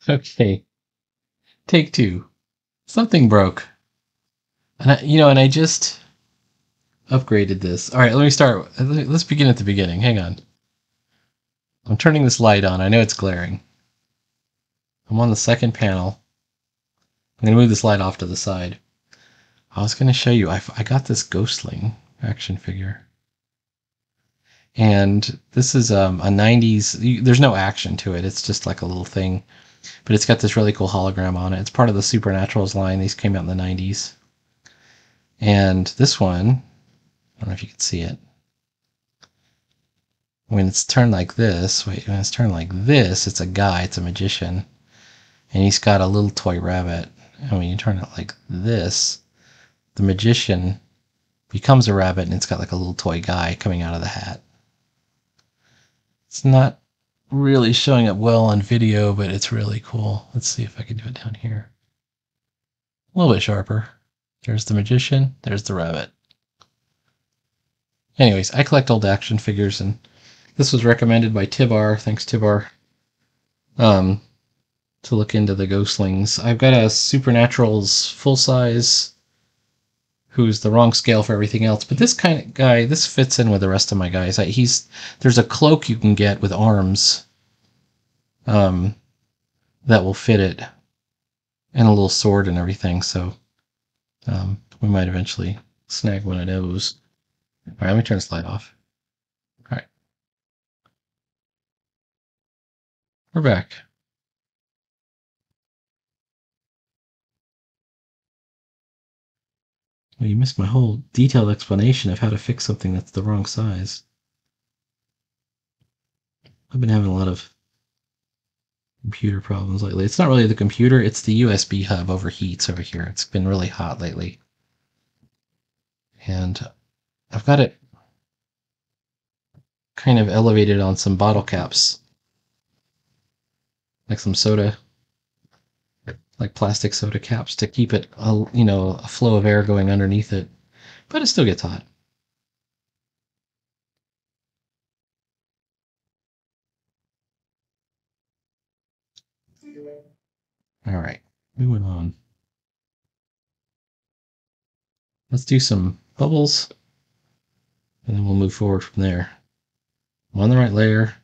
Okay, take two. Something broke. And I just upgraded this. All right, let me start. Let's begin at the beginning. Hang on. I'm turning this light on. I know it's glaring. I'm on the second panel. I'm going to move this light off to the side. I was going to show you. I got this Ghostling action figure. And this is a 90s. There's no action to it. It's just like a little thing. But it's got this really cool hologram on it. It's part of the Supernaturals line. These came out in the 90s. And this one, I don't know if you can see it. When it's turned like this, when it's turned like this, it's a guy, it's a magician. And he's got a little toy rabbit. And when you turn it like this, the magician becomes a rabbit and it's got like a little toy guy coming out of the hat. It's not really showing up well on video, but it's really cool. Let's see if I can do it down here. A little bit sharper. There's the magician, there's the rabbit. Anyways, I collect old action figures, and this was recommended by Tibbar. Thanks, Tibbar. To look into the Ghostlings. I've got a Supernaturals full size, who's the wrong scale for everything else. But this kind of guy, this fits in with the rest of my guys. There's a cloak you can get with arms that will fit it, and a little sword and everything. So we might eventually snag one of those. All right, let me turn this light off. All right, we're back. Well, you missed my whole detailed explanation of how to fix something that's the wrong size. I've been having a lot of computer problems lately. It's not really the computer, it's the USB hub overheats over here. It's been really hot lately. And I've got it kind of elevated on some bottle caps, like some soda, like plastic soda caps, to keep it, a flow of air going underneath it. But it still gets hot. All right, moving on. Let's do some bubbles, and then we'll move forward from there. I'm on the right layer.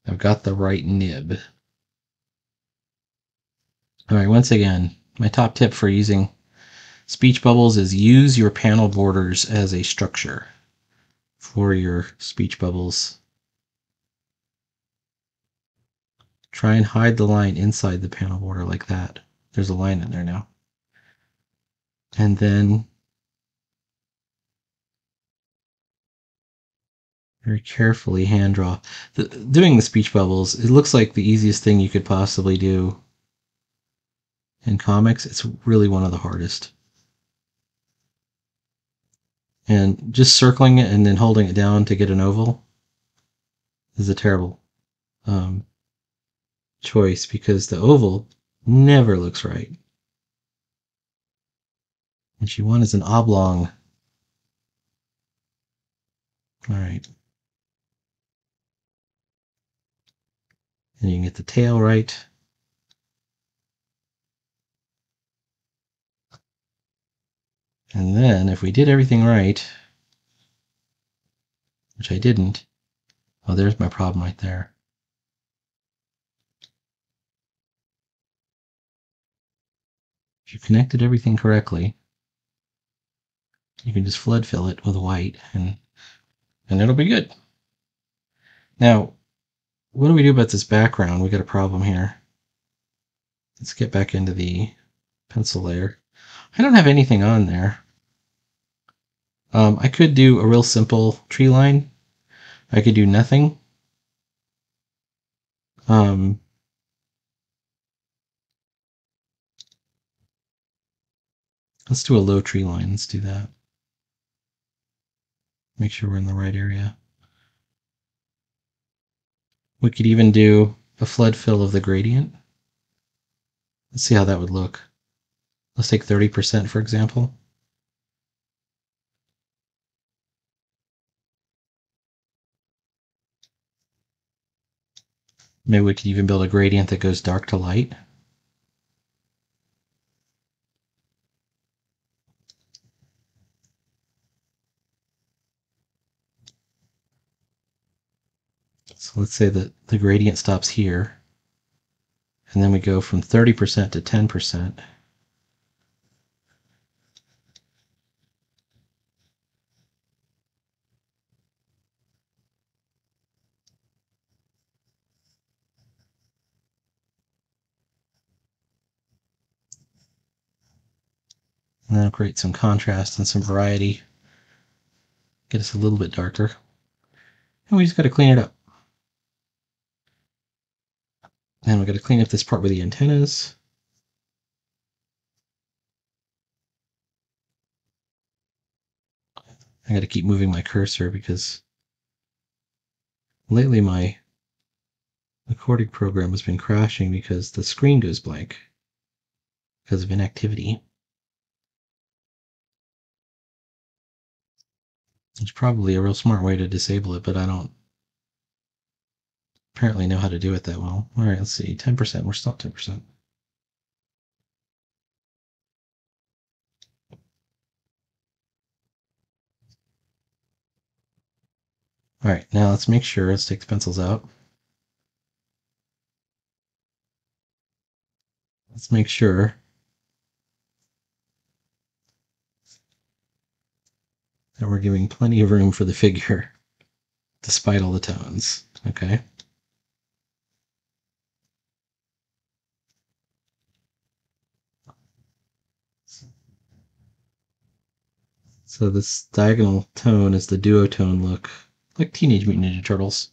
I've got the right nib. All right, once again, my top tip for using speech bubbles is use your panel borders as a structure for your speech bubbles. Try and hide the line inside the panel border like that. There's a line in there now. And then very carefully hand draw. Doing the speech bubbles, it looks like the easiest thing you could possibly do in comics. It's really one of the hardest. And just circling it and then holding it down to get an oval is a terrible choice, because the oval never looks right. What you want is an oblong. All right. And you can get the tail right. And then if we did everything right, which I didn't, oh, there's my problem right there. If you connected everything correctly, you can just flood fill it with white, and it'll be good. Now, what do we do about this background? We got a problem here. Let's get back into the pencil layer. I don't have anything on there. I could do a real simple tree line. I could do nothing. Let's do a low tree line. Let's do that. Make sure we're in the right area. We could even do a flood fill of the gradient. Let's see how that would look. Let's take 30%, for example. Maybe we could even build a gradient that goes dark to light. So let's say that the gradient stops here, and then we go from 30% to 10%. And that'll create some contrast and some variety. Get us a little bit darker. And we just got to clean it up. And we got to clean up this part with the antennas. I got to keep moving my cursor because lately my recording program has been crashing because the screen goes blank because of inactivity. It's probably a real smart way to disable it, but I don't apparently know how to do it that well. All right, let's see. 10%. We're still at 10%. All right, now let's make sure. Let's take the pencils out. Let's make sure that we're giving plenty of room for the figure despite all the tones. Okay. So this diagonal tone is the duotone look, like Teenage Mutant Ninja Turtles.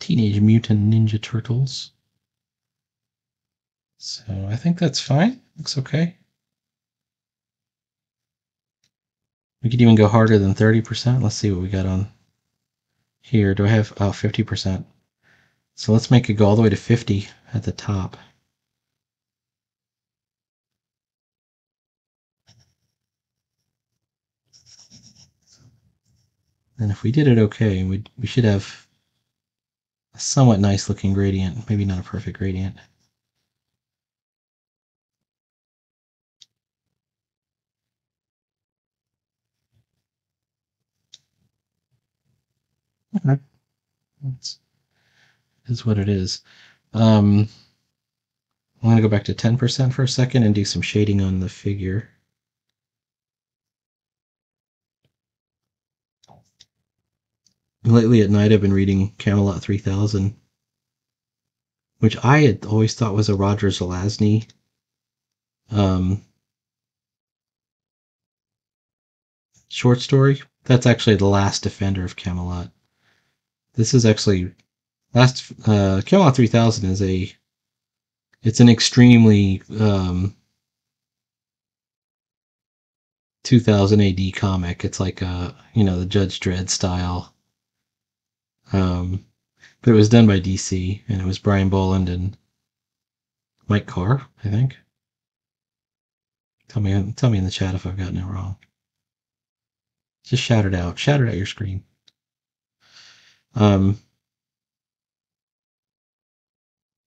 Teenage Mutant Ninja Turtles. So I think that's fine. Looks okay. We could even go harder than 30%. Let's see what we got on here. Do I have 50%? So let's make it go all the way to 50 at the top. And if we did it okay, we should have a somewhat nice looking gradient. Maybe not a perfect gradient. Okay. That's is what it is. I'm going to go back to 10% for a second and do some shading on the figure. Lately at night I've been reading Camelot 3000, which I had always thought was a Roger Zelazny short story. That's actually The Last Defender of Camelot. This is actually Camelot 3000 is it's an extremely 2000 AD comic. It's like the Judge Dredd style. But it was done by DC, and it was Brian Boland and Mike Carr, I think. Tell me in the chat if I've gotten it wrong. Just shout it out. Shout it at your screen. And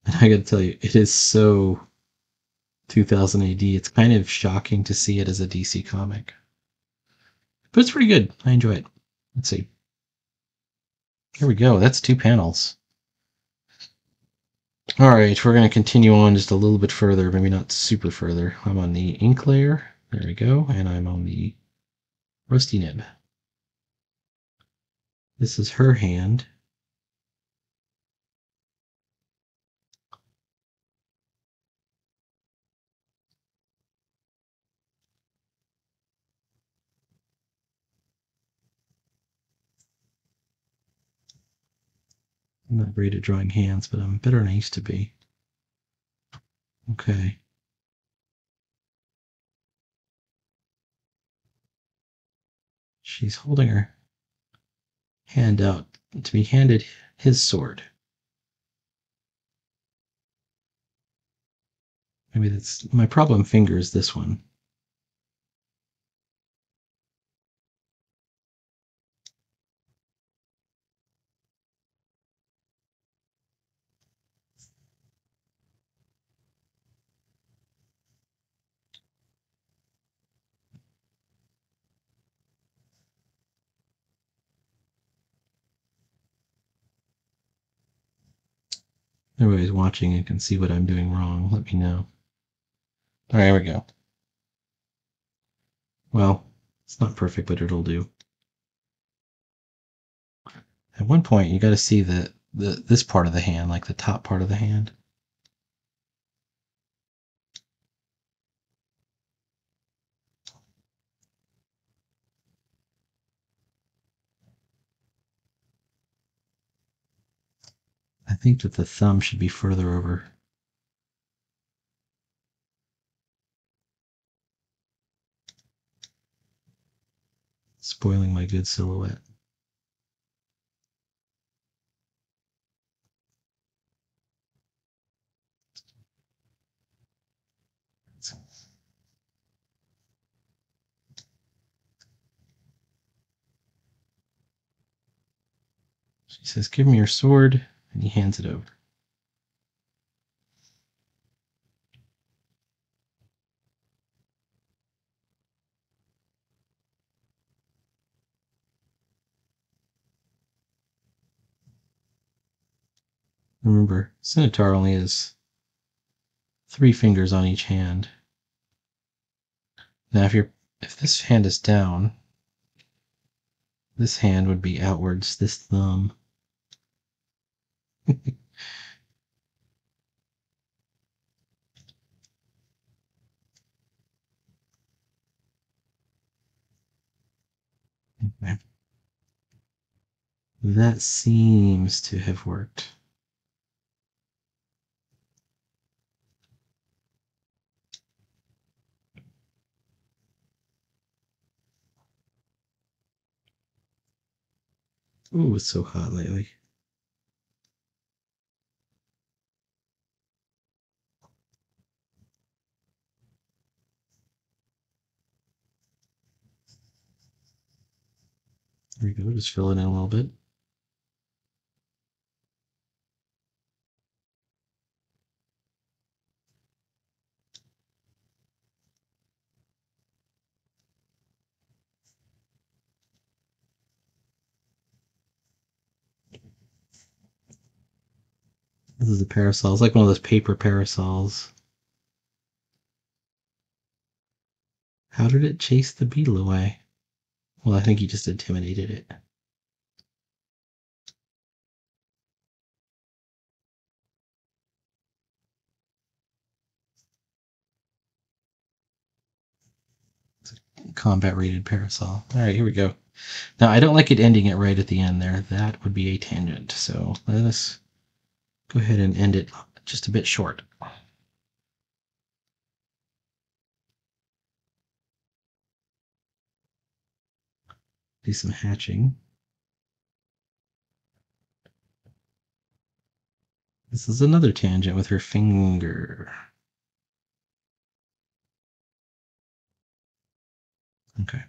I gotta tell you, it is so 2000 AD. It's kind of shocking to see it as a DC comic. But it's pretty good. I enjoy it. Let's see. Here we go. That's 2 panels. All right, we're going to continue on just a little bit further, maybe not super further. I'm on the ink layer. There we go. And I'm on the rusty nib. This is her hand. I'm not great at drawing hands, but I'm better than I used to be. Okay. She's holding her hand out to be handed his sword. Maybe that's my problem finger is this one. everybody's watching and can see what I'm doing wrong, let me know. All right, here we go. Well, it's not perfect, but it'll do. At one point, you got to see this part of the hand, like the top part of the hand. I think that the thumb should be further over. Spoiling my good silhouette. She says, "Give me your sword," and he hands it over. Remember, Scimitar only has 3 fingers on each hand. Now, if this hand is down, this hand would be outwards, this thumb. Okay. That seems to have worked. Ooh, it's so hot lately. There we go, just fill it in a little bit. This is a parasol. It's like one of those paper parasols. How did it chase the beetle away? Well, I think he just intimidated it. It's a combat rated parasol. All right, here we go. Now, I don't like it ending it right at the end there. That would be a tangent. So let us go ahead and end it just a bit short. Do some hatching. This is another tangent with her finger. Okay.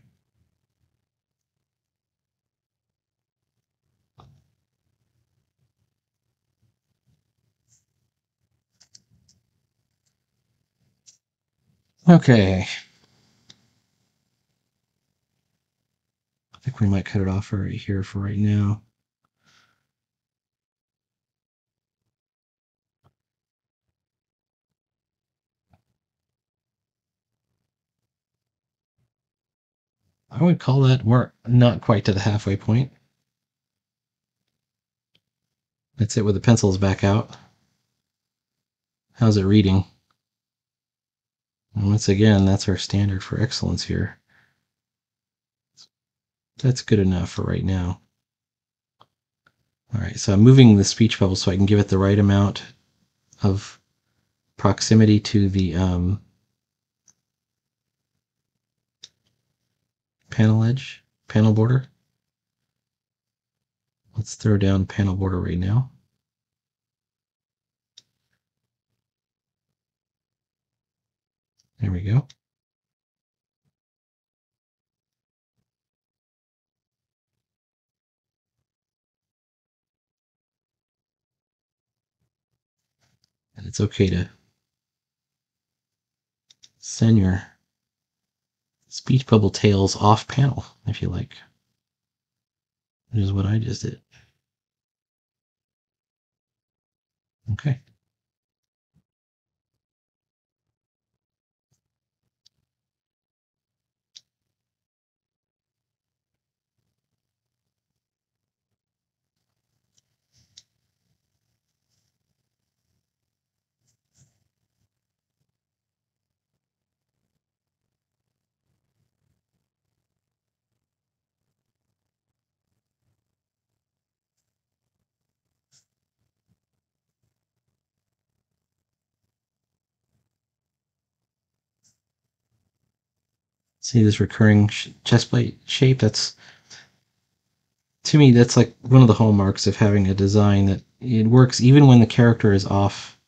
Okay. I think we might cut it off right here for right now. I would call that we're not quite to the halfway point. That's it with the pencils back out. How's it reading? And once again, that's our standard for excellence here. That's good enough for right now. All right, so I'm moving the speech bubble so I can give it the right amount of proximity to the panel edge, panel border. Let's throw down panel border right now. There we go. And it's okay to send your speech bubble tails off panel if you like, which is what I just did. Okay. See this recurring chest plate shape? That's, to me, that's like one of the hallmarks of having a design that it works even when the character is off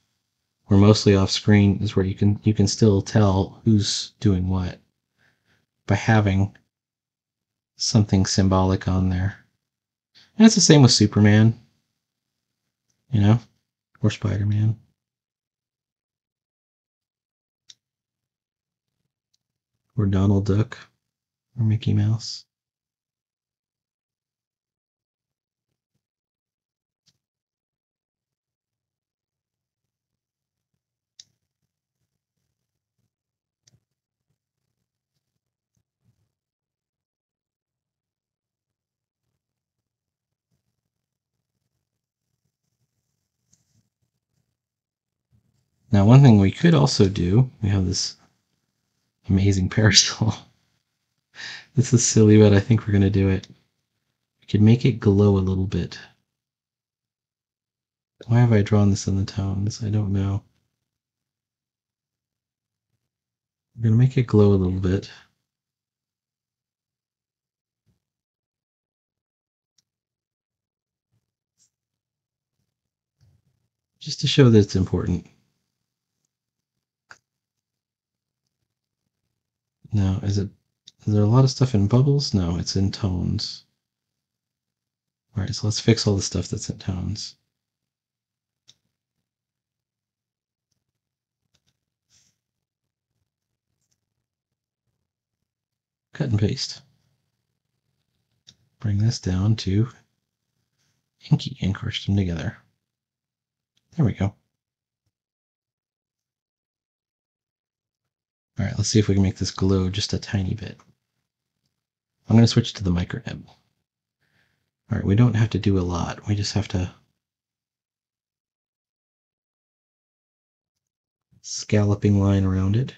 or mostly off screen, is where you can still tell who's doing what by having something symbolic on there. And it's the same with Superman, you know, or Spider-Man, or Donald Duck, or Mickey Mouse. Now, one thing we could also do, we have this amazing parasol. This is silly, but I think we're going to do it. We could make it glow a little bit. Why have I drawn this in the tones? I don't know. We're going to make it glow a little bit. Just to show that it's important. Now, is there a lot of stuff in bubbles? No, it's in tones. All right, so let's fix all the stuff that's in tones. Cut and paste. Bring this down to inky and crush them together. There we go. All right, let's see if we can make this glow just a tiny bit. I'm going to switch to the micro nib. All right, we don't have to do a lot. We just have to scalloping line around it.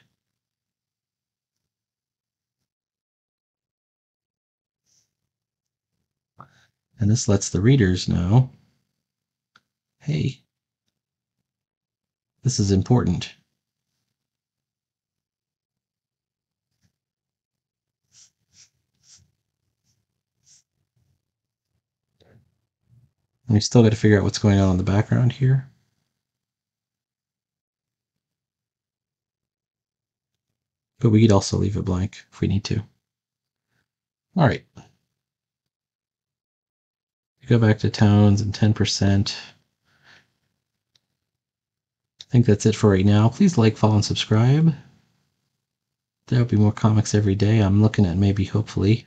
And this lets the readers know, hey, this is important. And we still got to figure out what's going on in the background here. But we could also leave it blank if we need to. All right. Go back to tones and 10%. I think that's it for right now. Please like, follow, and subscribe. There'll be more comics every day. I'm looking at maybe, hopefully,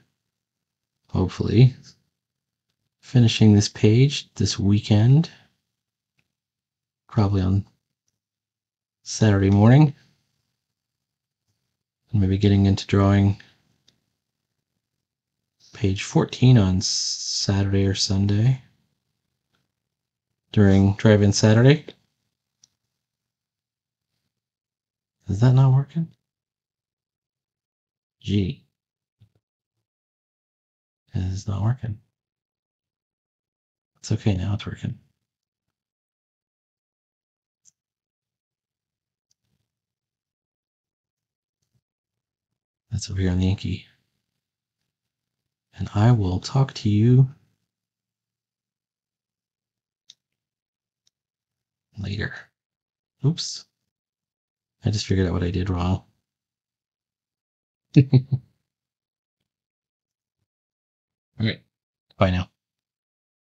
finishing this page this weekend. Probably on Saturday morning. And maybe getting into drawing page 14 on Saturday or Sunday during Drive-In Saturday. Is that not working? Gee. It is not working. It's okay, now it's working. That's over here on the Inky. And I will talk to you later. Oops. I just figured out what I did wrong. All right. Bye now.